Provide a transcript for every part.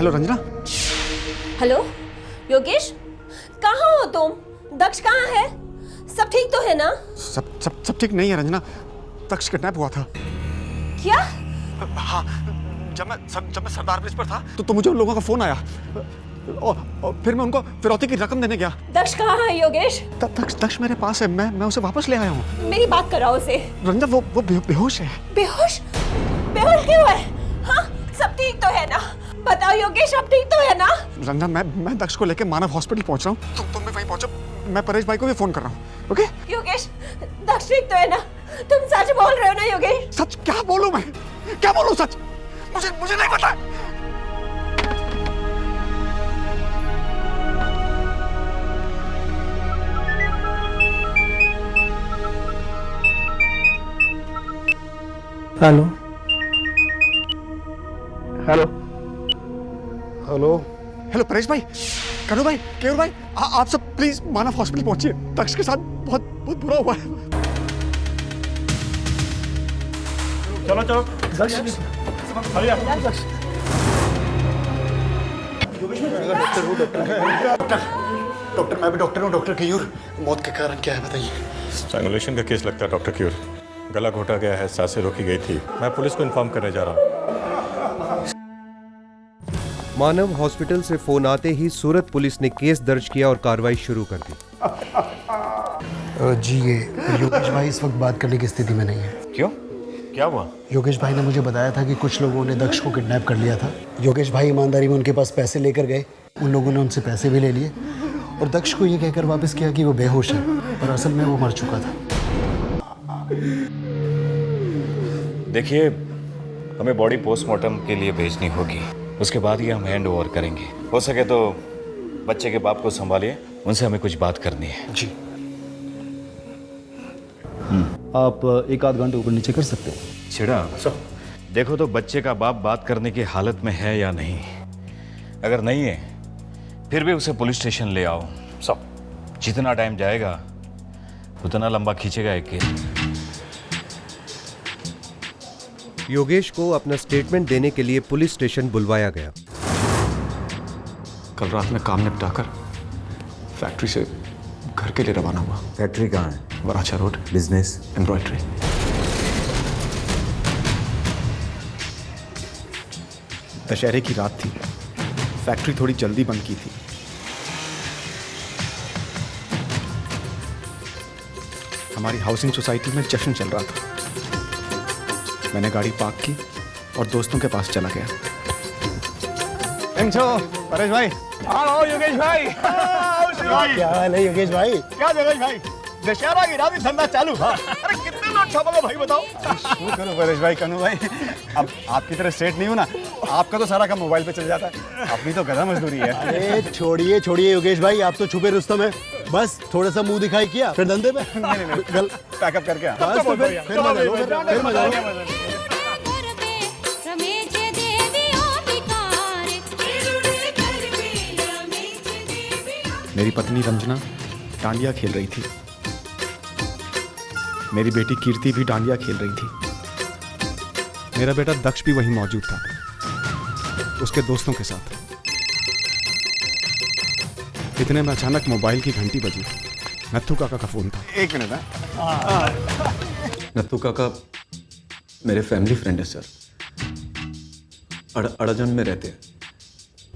Hello Ranjana. Hello Yogesh, कहाँ हो तुम? दक्ष कहाँ है? सब ठीक तो है ना? सब ठीक नहीं है रंजना। दक्ष किडनैप हुआ था। क्या? हाँ, जब मैं सरदार ब्रिज पर था तो मुझे उन लोगों का फोन आया और फिर मैं उनको फिरौती की रकम देने गया। दक्ष कहाँ है योगेश? दक्ष मेरे पास है, मैं उसे वापस ले आया हूँ। मेरी बात कराओ उसे। रंजना वो बेहोश है। बेहोश? बेहोश क्यों है? हाँ, सब ठीक तो है ना? बताओ योगेश, अब ठीक तो है ना? रंजना मैं दक्ष को लेकर मानव हॉस्पिटल पहुंच रहा हूँ। तुम भी वहीं पहुंचो। मैं परेश भाई को भी फोन कर रहा हूँ। ओके योगेश, दक्ष ठीक तो है ना? तुम सच बोल रहे हो ना योगेश? सच क्या बोलूं मैं? क्या बोलूं सच? मुझे नहीं पता। Hello hello hello hello Paresh भाई, कनु भाई, केवल भाई, आप सब प्लीज मानव हॉस्पिटल पहुंचिए। दक्ष के साथ बहुत बुरा हुआ है। चलो चलो दक्ष, डॉक्टर मैं भी डॉक्टर हूँ। डॉक्टर केयूर, मौत का कारण क्या है बताइए? स्ट्रैंगुलेशन का केस लगता है डॉक्टर क्यूर। गला घोटा गया है, सांसें रोकी गई थी। मैं पुलिस को इन्फॉर्म करने जा रहा हूँ। मानव हॉस्पिटल से फोन आते ही सूरत पुलिस ने केस दर्ज किया और कार्रवाई शुरू कर दी। जी ये योगेश भाई इस वक्त बात करने की स्थिति में नहीं है। क्यों, क्या हुआ? योगेश भाई ने मुझे बताया था कि कुछ लोगों ने दक्ष को किडनैप कर लिया था। योगेश भाई ईमानदारी में उनके पास पैसे लेकर गए। उन लोगों ने उनसे पैसे भी ले लिए और दक्ष को ये कहकर वापस किया कि वो बेहोश है, पर असल में वो मर चुका था। देखिए, हमें बॉडी पोस्टमार्टम के लिए भेजनी होगी, उसके बाद ही हम हैंड ओवर करेंगे। हो सके तो बच्चे के बाप को संभालिए, उनसे हमें कुछ बात करनी है। जी आप एक आध घंटे ऊपर नीचे कर सकते हैं। छिड़ा देखो तो बच्चे का बाप बात करने की हालत में है या नहीं। अगर नहीं है फिर भी उसे पुलिस स्टेशन ले आओ। जितना टाइम जाएगा उतना लंबा खींचेगा एक केस। योगेश को अपना स्टेटमेंट देने के लिए पुलिस स्टेशन बुलवाया गया। कल रात में काम निपटाकर फैक्ट्री से घर के लिए रवाना हुआ। फैक्ट्री कहाँ है? वराछा रोड। बिजनेस? एम्ब्रॉयडरी। दशहरे की रात थी। फैक्ट्री थोड़ी जल्दी बंद की थी। हमारी हाउसिंग सोसाइटी में जश्न चल रहा था। मैंने गाड़ी पार्क की और दोस्तों के पास चला गया। परेश भाई। आओ योगेश भाई। क्या हाल है योगेश भाई? क्या योगेश भाई, दशहरा की रात धंधा चालू। अरे कितने लोग छापोगे भाई बताओ। शुरू करो परेश भाई, कनु भाई। अब आपकी तरह सेट नहीं हूं ना, आपका तो सारा काम मोबाइल पे चल जाता है। अपनी तो गधा मजदूरी है। अरे छोड़िए योगेश भाई, आप तो छुपे रुस्तम है। बस थोड़ा सा मुंह दिखाई किया फिर धंधे पे। पैकअप करके आ। बस तो फिर मजा लो। मेरी पत्नी रंजना डांडिया खेल रही थी। मेरी बेटी कीर्ति भी डांडिया खेल रही थी। मेरा बेटा दक्ष भी वहीं मौजूद था, उसके दोस्तों के साथ। इतने में अचानक मोबाइल की घंटी बजी। नत्थू काका का फोन था। एक मिनट है। नत्थू काका मेरे फैमिली फ्रेंड है सर। अड़जन में रहते हैं।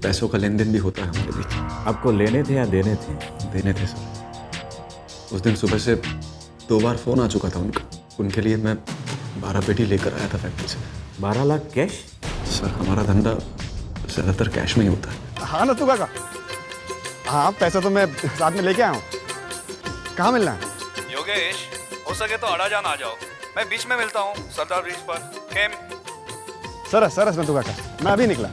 पैसों का लेन देन भी होता है हमारे बीच। आपको लेने थे या देने थे? देने थे सर। उस दिन सुबह से 2 बार फोन आ चुका था उनका। उनके लिए मैं 12 पेटी लेकर आया था फैक्ट्री से। 12 लाख कैश? सर हमारा धंधा ज़्यादातर कैश में ही होता है। हाँ नत्थू काका, हाँ पैसा तो मैं साथ में लेके आया हूँ। कहाँ मिलना है? योगेश, हो सके तो अड़ाजान आ जाओ, मैं बीच में मिलता हूँ सरदार ब्रिज पर। खेम। सरस नत्थू काका, मैं अभी निकला।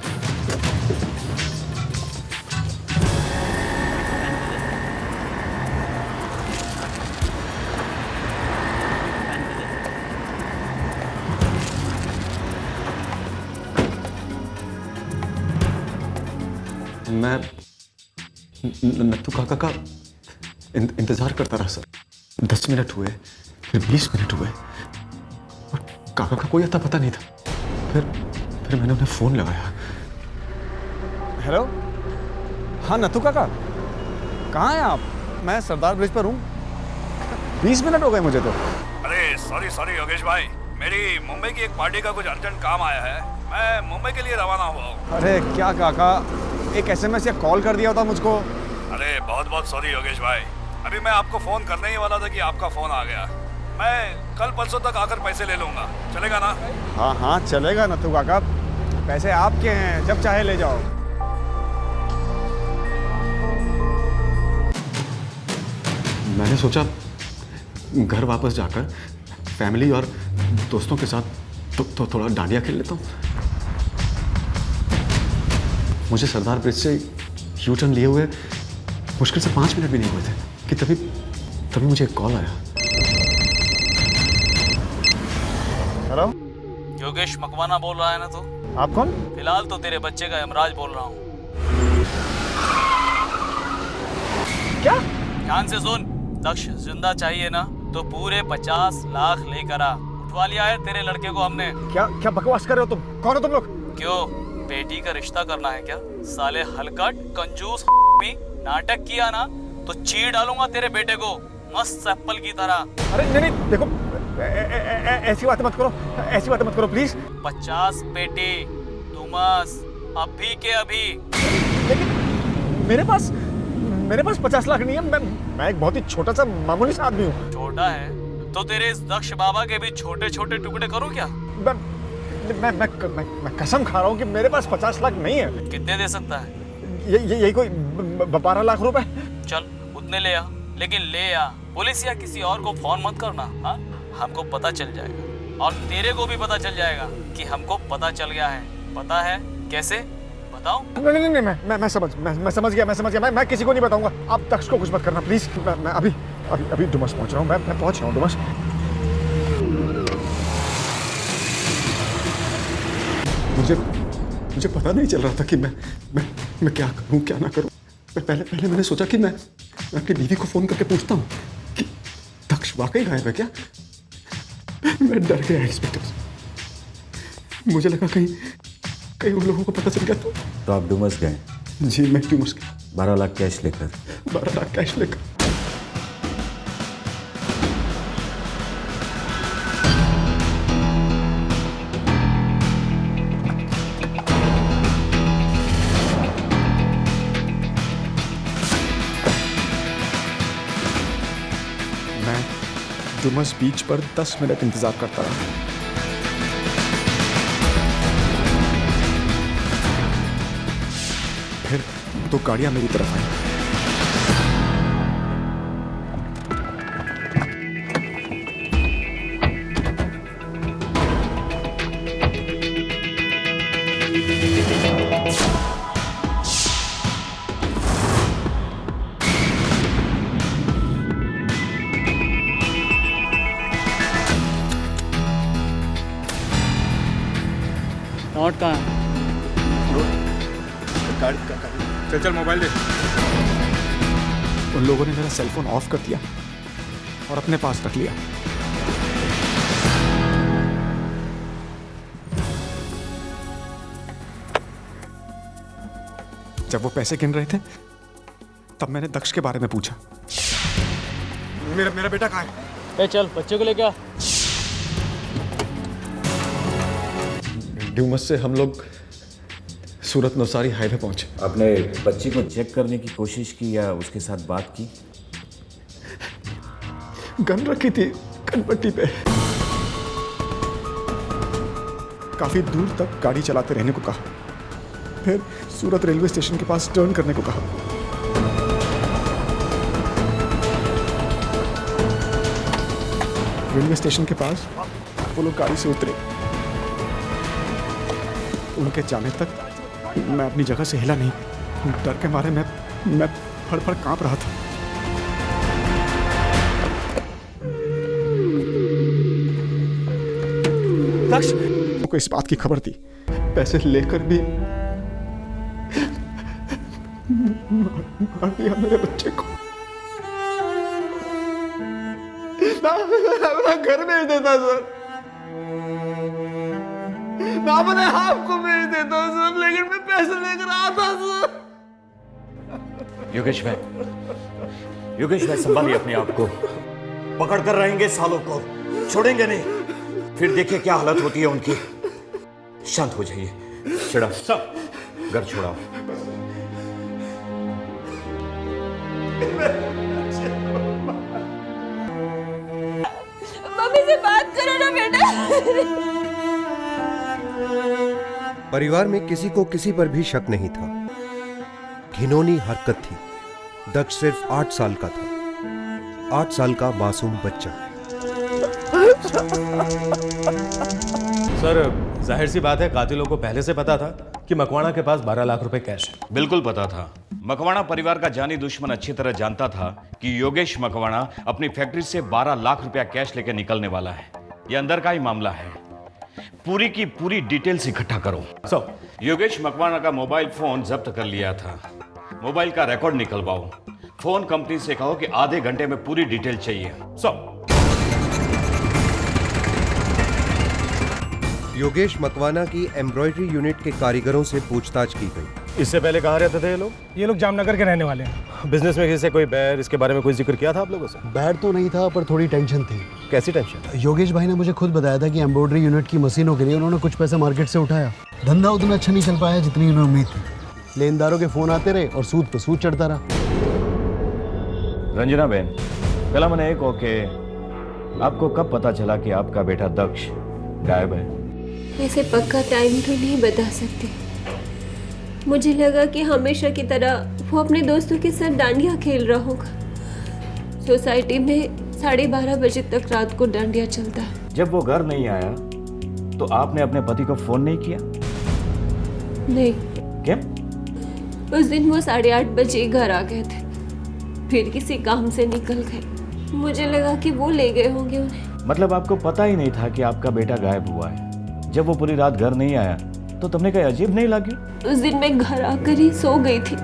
मैं नत्थू काका का इंतजार करता रहा सर। 10 मिनट हुए, फिर 20 मिनट हुए और काका का कोई अता पता नहीं था। फिर मैंने उन्हें फोन लगाया। हेलो, हाँ नथु काका, कहाँ हैं आप? मैं सरदार ब्रिज पर हूँ। 20 मिनट हो गए मुझे तो। अरे सॉरी योगेश भाई, मेरी मुंबई की एक पार्टी का कुछ अर्जेंट काम आया है, मैं मुंबई के लिए रवाना हुआ हूँ। अरे क्या काका, एक SMS या कॉल कर दिया होता मुझको। अरे बहुत सॉरी योगेश भाई, अभी मैं आपको फोन करने ही वाला था कि आपका फोन आ गया। मैं कल परसों तक आकर पैसे ले लूंगा, चलेगा ना? हाँ चलेगा नथु काका, पैसे आपके हैं, जब चाहे ले जाओ। मैंने सोचा घर वापस जाकर फैमिली और दोस्तों के साथ तो थोड़ा डांडिया खेल लेता हूँ। मुझे सरदार ब्रिज से यू टर्न लिए हुए मुश्किल से 5 मिनट भी नहीं हुए थे कि तभी मुझे एक कॉल आया। हेलो, योगेश मकवाना बोल रहा है ना? तो आप कौन? फिलहाल तो तेरे बच्चे का यमराज बोल रहा हूँ। क्या? ध्यान से सुन, दक्ष जिंदा चाहिए ना तो पूरे 50 लाख लेकर आ। उठवा लिया है तेरे लड़के को हमने। क्या बकवास कर रहे हो तुम? कौन हो तुम लोग? क्यों, बेटी का रिश्ता करना है क्या? साले हलकट कंजूस भी नाटक किया ना तो चीर डालूंगा तेरे बेटे को मस्त एप्पल की तरह। अरे नहीं देखो, ऐसी बातें मत करो प्लीज। 50 पेटी तुमस अभी के अभी। लेकिन मेरे पास 50 लाख नहीं है। मैं एक बहुत ही छोटा सा मामूली सा आदमी हूँ। छोटा है तो तेरे इस दक्ष बाबा के भी छोटे छोटे टुकड़े करूँ क्या? मैं कसम खा रहा हूँ कि मेरे पास 50 लाख नहीं है। कितने दे सकता है? यही कोई 12 लाख रुपए। चल उतने ले आ, लेकिन ले आ। पुलिस या किसी और को फोन मत करना। हाँ, हमको पता चल जाएगा और तेरे को भी पता चल जाएगा कि हमको पता चल गया है। पता है कैसे? बताओ। नहीं, मैं समझ गया। मैं किसी को नहीं बताऊंगा। आप दक्ष को कुछ मत करना प्लीज। मैं अभी डुमस पहुंच रहा हूँ। मैं पहुंच रहा हूँ डुमस। मुझे पता नहीं चल रहा था कि मैं क्या करूं क्या ना करूं। पहले मैंने सोचा कि मैं अपनी बीवी को फोन करके पूछता हूं कि दक्ष वाकई गायब है क्या। मैं डर गया इंस्पेक्टर। मुझे लगा कहीं उन लोगों को पता चल गया तो आप डुमस गए? जी मैं डुमस गया। 12 लाख कैश लेकर? 12 लाख कैश लेकर। डुमस बीच पर 10 मिनट इंतजार करता रहा। फिर 2 गाड़ियां मेरी तरफ आई। नोट कहाँ है? चल मोबाइल दे। उन लोगों ने मेरा सेलफोन ऑफ कर दिया और अपने पास रख लिया। जब वो पैसे गिन रहे थे तब मैंने दक्ष के बारे में पूछा। मेरा बेटा कहाँ है? चल बच्चे को लेके आ। डुमस से हम लोग सूरत नवसारी हाईवे पहुंचे। आपने बच्ची को चेक करने की कोशिश की या उसके साथ बात की? गन रखी थी कनपट्टी पे। काफी दूर तक गाड़ी चलाते रहने को कहा। फिर सूरत रेलवे स्टेशन के पास टर्न करने को कहा। रेलवे स्टेशन के पास वो लोग गाड़ी से उतरे। उनके जाने तक मैं अपनी जगह से हिला नहीं। डर के मारे मैं फड़ कांप रहा था। दक्ष को इस बात की खबर थी। पैसे लेकर भी मार दिया मेरे बच्चे को। घर भेज देता सर। ना मैंने आपको भेज देता हूँ सर, लेकिन मैं पैसे लेकर आता सर। योगेश भाई संभालिए अपने आप को, पकड़ कर रहेंगे सालों को, छोड़ेंगे नहीं। फिर देखिए क्या हालत होती है उनकी। शांत हो जाइए, छिड़ा सब घर छोड़ाओ। मम्मी से बात करो ना बेटा। परिवार में किसी को किसी पर भी शक नहीं था। घिनौनी हरकत थी। दक्ष सिर्फ 8 साल का था, 8 साल का मासूम बच्चा। सर जाहिर सी बात है, कातिलों को पहले से पता था कि मकवाणा के पास 12 लाख रुपए कैश है। बिल्कुल पता था। मकवाणा परिवार का जानी दुश्मन अच्छी तरह जानता था कि योगेश मकवाणा अपनी फैक्ट्री से 12 लाख रुपया कैश लेकर निकलने वाला है। यह अंदर का ही मामला है। पूरी की पूरी डिटेल्स इकट्ठा करो। योगेश मकवाणा का मोबाइल फोन जब्त कर लिया था। मोबाइल का रिकॉर्ड निकलवाओ। फोन कंपनी से कहो कि आधे घंटे में पूरी डिटेल चाहिए। योगेश मकवाना की एम्ब्रॉयडरी यूनिट के कारीगरों से पूछताछ की गई। इससे पहले कहाँ रहते थे ये लोग? ये लोग जामनगर के रहने वाले हैं। बिजनेस में किसी से कोई बैर, इसके बारे में कोई जिक्र किया था आप लोगों से? बैड तो नहीं था, पर थोड़ी टेंशन थी। कैसी टेंशन? योगेश भाई ने मुझे खुद बताया था कि एम्ब्रॉयडरी यूनिट की मशीनों के लिए उन्होंने कुछ पैसा मार्केट से उठाया। धंधा उतना अच्छा नहीं चल पाया जितनी उन्हें उम्मीद थी। लेनदारों के फोन आते रहे और सूद पर सूद चढ़ता रहा। रंजना बहन, पहला मैंने एक ओके, आपको कब पता चला कि आपका बेटा दक्ष गायब है? ऐसे पक्का टाइम तो नहीं बता सकती। मुझे लगा कि हमेशा की तरह वो अपने दोस्तों के साथ डांडिया खेल रहा होगा। सोसाइटी में 12:30 बजे तक रात को डांडिया चलता है। जब वो घर नहीं आया तो आपने अपने पति को फोन नहीं किया? नहीं। क्या? उस दिन वो 8:30 बजे घर आ गए थे, फिर किसी काम से निकल गए। मुझे लगा कि वो ले गए होंगे उन्हें। मतलब आपको पता ही नहीं था कि आपका बेटा गायब हुआ है? जब वो पूरी रात घर नहीं आया तो तुमने कहीं अजीब नहीं लगी? उस दिन मैं घर आकर ही सो गई थी,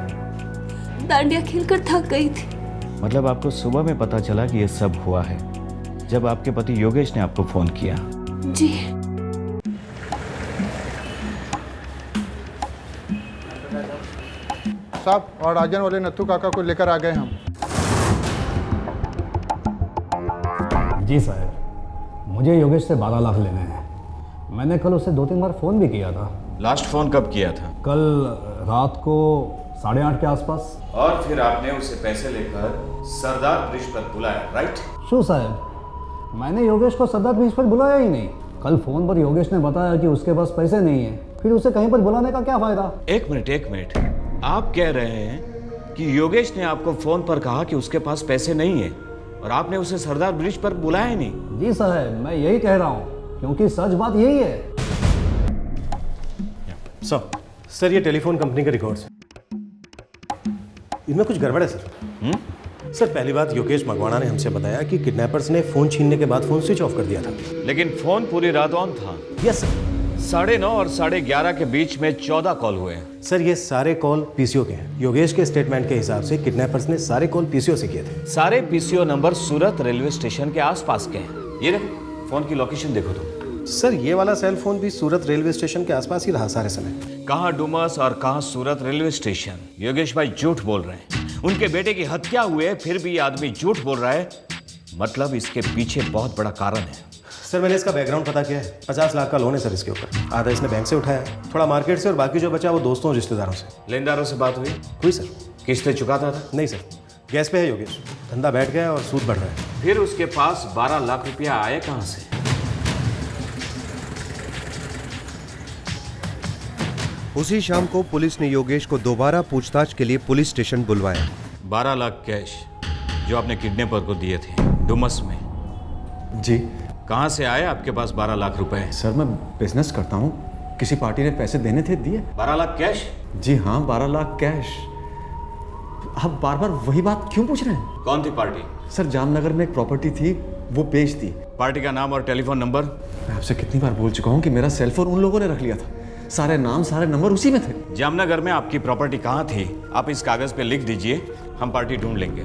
डांडिया खेलकर थक गई थी। मतलब आपको सुबह में पता चला कि ये सब हुआ है जब आपके पति योगेश ने आपको फोन किया? जी। साहब, और राजन वाले नत्थू काका को लेकर आ गए हम। जी साहब, मुझे योगेश से 12 लाख लेने हैं। मैंने कल उसे 2-3 बार फ़ोन भी किया था। लास्ट फोन कब किया था? कल रात को 8:30 के आसपास। और फिर आपने उसे पैसे लेकर सरदार ब्रिज पर बुलाया, राइट? शू साहब, मैंने योगेश को सरदार ब्रिज पर बुलाया ही नहीं। कल फ़ोन पर योगेश ने बताया कि उसके पास पैसे नहीं है, फिर उसे कहीं पर बुलाने का क्या फ़ायदा? एक मिनट, आप कह रहे हैं कि योगेश ने आपको फोन पर कहा कि उसके पास पैसे नहीं है और आपने उसे सरदार ब्रिज पर बुलाया ही नहीं? जी साहब, मैं यही कह रहा हूँ, क्योंकि सच बात यही है। सर ये टेलीफोन कंपनी के रिकॉर्ड्स हैं। इनमें कुछ गड़बड़ है सर। सर पहली बात, योगेश मकवाणा ने हमसे बताया कि किडनैपर्स ने फोन छीनने के बाद फोन स्विच ऑफ कर दिया था। लेकिन फोन पूरी रात ऑन था। Yes sir. 9:30 और 11:30 के बीच में 14 कॉल हुए हैं। सर ये सारे कॉल पीसीओ के हैं। योगेश के स्टेटमेंट के हिसाब से किडनैपर्स ने सारे कॉल पीसीओ से किए थे। सारे पीसीओ नंबर सूरत रेलवे स्टेशन के आसपास के हैं। ये देखो, फोन की लोकेशन देखो तुम। सर ये वाला सेल फोन भी सूरत रेलवे स्टेशन के आसपास ही रहा सारे समय। कहाँ डुमस और कहाँ सूरत रेलवे स्टेशन? योगेश भाई झूठ बोल रहे हैं। उनके बेटे की हत्या हुए फिर भी ये आदमी झूठ बोल रहा है। मतलब इसके पीछे बहुत बड़ा कारण है। सर मैंने इसका बैकग्राउंड पता किया है। 50 लाख का लोन है सर इसके ऊपर। आधा इसने बैंक से उठाया, थोड़ा मार्केट से, और बाकी जो बचा वो दोस्तों और रिश्तेदारों से। लेनदारों से बात हुई? हुई सर। किस्तें चुकाता था? नहीं सर, गैस पे है योगेश। धंधा बैठ गया और सूद बढ़ रहा है। फिर उसके पास 12 लाख रुपया आए कहाँ से? उसी शाम को पुलिस ने योगेश को दोबारा पूछताछ के लिए पुलिस स्टेशन बुलवाया। 12 लाख कैश जो आपने किडनैपर को दिए थे डुमस में। जी। कहाँ से आए आपके पास 12 लाख रुपए? सर मैं बिजनेस करता हूँ, किसी पार्टी ने पैसे देने थे, दिए। 12 लाख कैश? जी हाँ, 12 लाख कैश। आप बार बार वही बात क्यों पूछ रहे हैं? कौन थी पार्टी? सर जामनगर में एक प्रॉपर्टी थी, वो बेच दी। पार्टी का नाम और टेलीफोन नंबर? मैं आपसे कितनी बार बोल चुका हूँ कि मेरा सेलफोन उन लोगों ने रख लिया था। सारे नाम सारे नंबर उसी में थे। जामनगर में आपकी प्रॉपर्टी कहाँ थी? आप इस कागज पे लिख दीजिए, हम पार्टी ढूंढ लेंगे।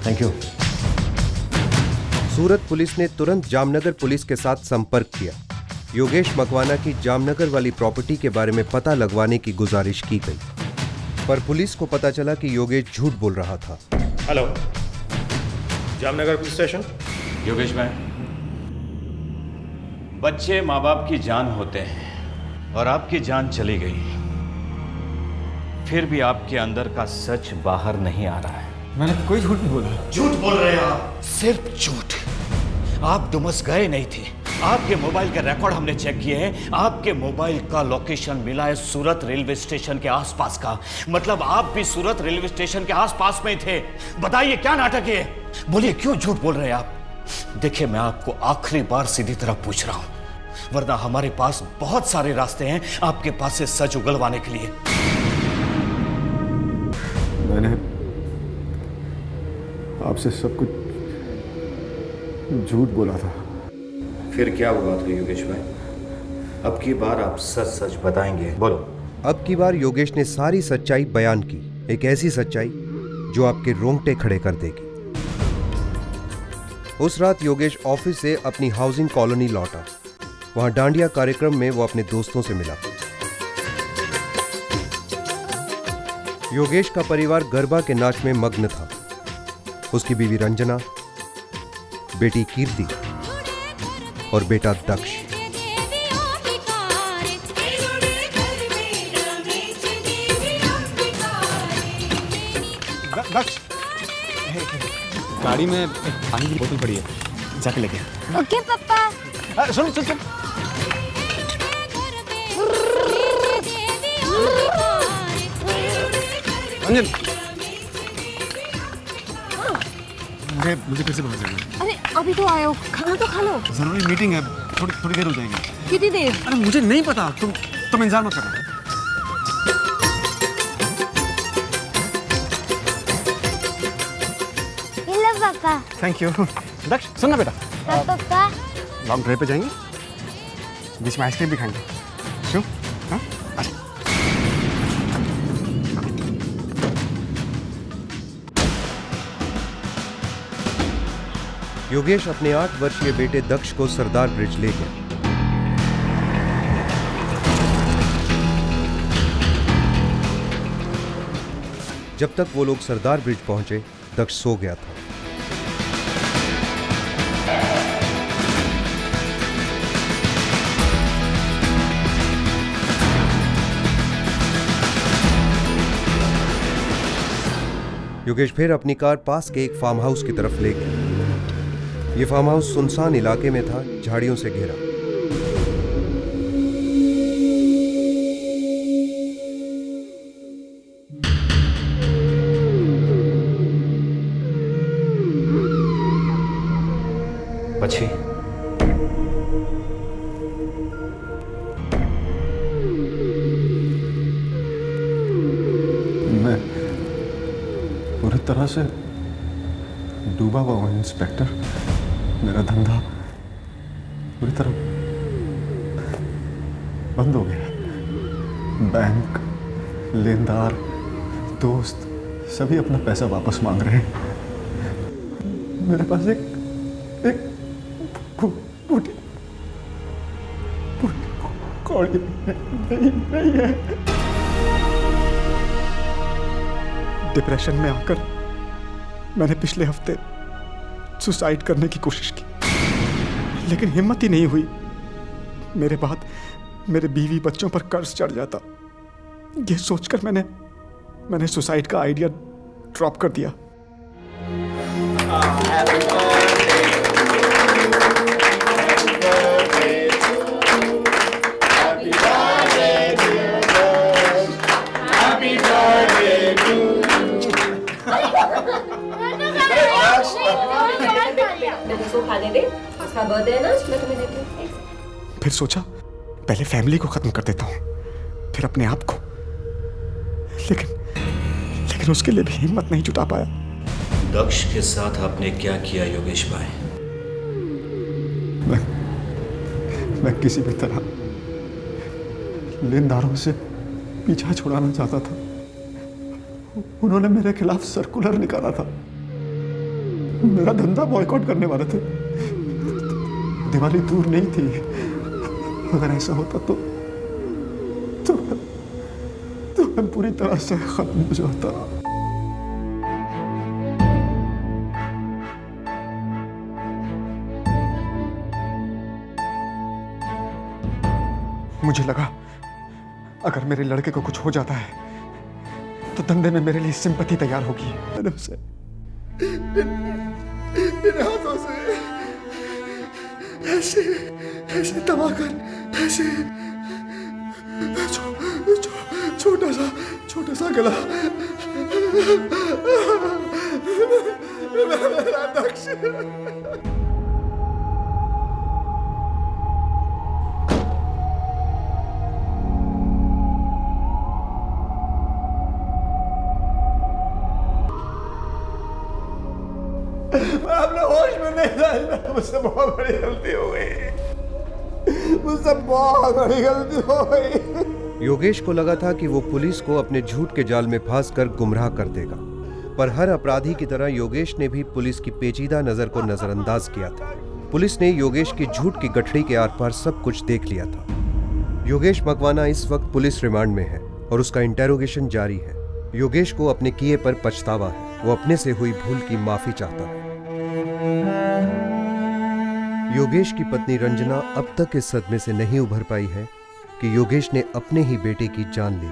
Thank you. सूरत पुलिस ने तुरंत जामनगर पुलिस के साथ संपर्क किया। योगेश मकवाना की जामनगर वाली प्रॉपर्टी के बारे में पता लगवाने की गुजारिश की गई, पर पुलिस को पता चला कि योगेश झूठ बोल रहा था। Hello, Jamnagar police station. Yogesh भाई, बच्चे माँ बाप की जान होते हैं और आपकी जान चली गई, फिर भी आपके अंदर का सच बाहर नहीं आ रहा है। मैंने कोई झूठ नहीं बोला। झूठ बोल रहे हैं आप, सिर्फ झूठ। आप डुमस गए नहीं थे। आपके मोबाइल के रिकॉर्ड हमने चेक किए हैं। आपके मोबाइल का लोकेशन मिला है सूरत रेलवे स्टेशन के आसपास का। मतलब आप भी सूरत रेलवे स्टेशन के आसपास में थे। बताइए क्या नाटक है? बोलिए क्यों झूठ बोल रहे हैं आप? देखिए, मैं आपको आखिरी बार सीधी तरह पूछ रहा हूं, वरना हमारे पास बहुत सारे रास्ते हैं आपके पास से सच उगलवाने के लिए। मैंने आपसे सब कुछ झूठ बोला था। फिर क्या हुआ था योगेश भाई? अब की बार आप सच सच बताएंगे, बोलो। अब की बार योगेश ने सारी सच्चाई बयान की, एक ऐसी सच्चाई जो आपके रोंगटे खड़े कर देगी। उस रात योगेश ऑफिस से अपनी हाउसिंग कॉलोनी लौटा। वहां डांडिया कार्यक्रम में वो अपने दोस्तों से मिला। योगेश का परिवार गरबा के नाच में मग्न था। उसकी बीवी रंजना, बेटी कीर्ति और बेटा दक्ष। दक्ष, गाड़ी में पानी की बोतल पड़ी है, जाके लेके आ। ओके पापा। सुन सुन सुन, रंजन, मुझे फिर से पता चला। अरे अभी तो आए हो, खाना तो खा लो। जरूरी मीटिंग है, थोड़ी देर हो जाएगी। कितनी देर? अरे मुझे नहीं पता, तुम इंतजार मत करना। ये लो पापा। Thank you. दक्ष सुनना बेटा, पापा लॉन्ग ड्राइव पे जाएंगे, बीच में आइसक्रीम भी खाएंगे। शू, हाँ? अच्छा। योगेश अपने 8 वर्षीय बेटे दक्ष को सरदार ब्रिज ले गया। जब तक वो लोग सरदार ब्रिज पहुंचे, दक्ष सो गया था। योगेश फिर अपनी कार पास के एक फार्म हाउस की तरफ ले गया। ये फार्म हाउस सुनसान इलाके में था, झाड़ियों से घिरा। पक्षी, मैं पूरी तरह से डूबा हुआ हूँ इंस्पेक्टर। मेरा धंधा पूरी तरह बंद हो गया। बैंक, लेनदार, दोस्त सभी अपना पैसा वापस मांग रहे हैं। मेरे पास एक कौड़ी नहीं है। डिप्रेशन में आकर मैंने पिछले हफ्ते सुसाइड करने की कोशिश की, लेकिन हिम्मत ही नहीं हुई। मेरे बाद मेरे बीवी बच्चों पर कर्ज चढ़ जाता। ये सोचकर मैंने सुसाइड का आइडिया ड्रॉप कर दिया। खाने दे, उसका बर्थडे है ना, मैं तुम्हें देती हूँ। फिर सोचा पहले फैमिली को खत्म कर देता हूँ, फिर अपने आप को। लेकिन उसके लिए भी हिम्मत नहीं जुटा पाया। दक्ष के साथ आपने क्या किया योगेश भाई? मैं किसी भी तरह लेनदारों से पीछा छुड़ाना चाहता था। उन्होंने मेरे खिलाफ सर्कुलर निकाला था। मेरा धंधा बॉयकॉट करने वाले थे। दिवाली दूर नहीं थी। अगर ऐसा होता तो मैं पूरी तरह से खत्म हो जाता। मुझे लगा अगर मेरे लड़के को कुछ हो जाता है तो धंधे में मेरे लिए सिंपैथी तैयार होगी। मैंने उसे इन हाथों से ऐसे ऐसे दबाकर ऐसे छोटा सा गला मेरा दक्ष। मैं अपने होश में नहीं था। मुझसे बहुत बड़ी गलती हो गई। मुझसे बहुत बड़ी गलती हो गई। योगेश को लगा था कि वो पुलिस को अपने झूठ के जाल में फंसकर गुमराह कर देगा, पर हर अपराधी की तरह योगेश ने भी पुलिस की पेचीदा नजर को नजरअंदाज किया था। पुलिस ने योगेश की झूठ की गठरी के आर पार सब कुछ देख लिया था। योगेश मकवाना इस वक्त पुलिस रिमांड में है और उसका इंटेरोगेशन जारी है। योगेश को अपने किए पर पछतावा है। वो अपने से हुई भूल की माफी चाहता है। योगेश की पत्नी रंजना अब तक इस सदमे से नहीं उभर पाई है कि योगेश ने अपने ही बेटे की जान ली।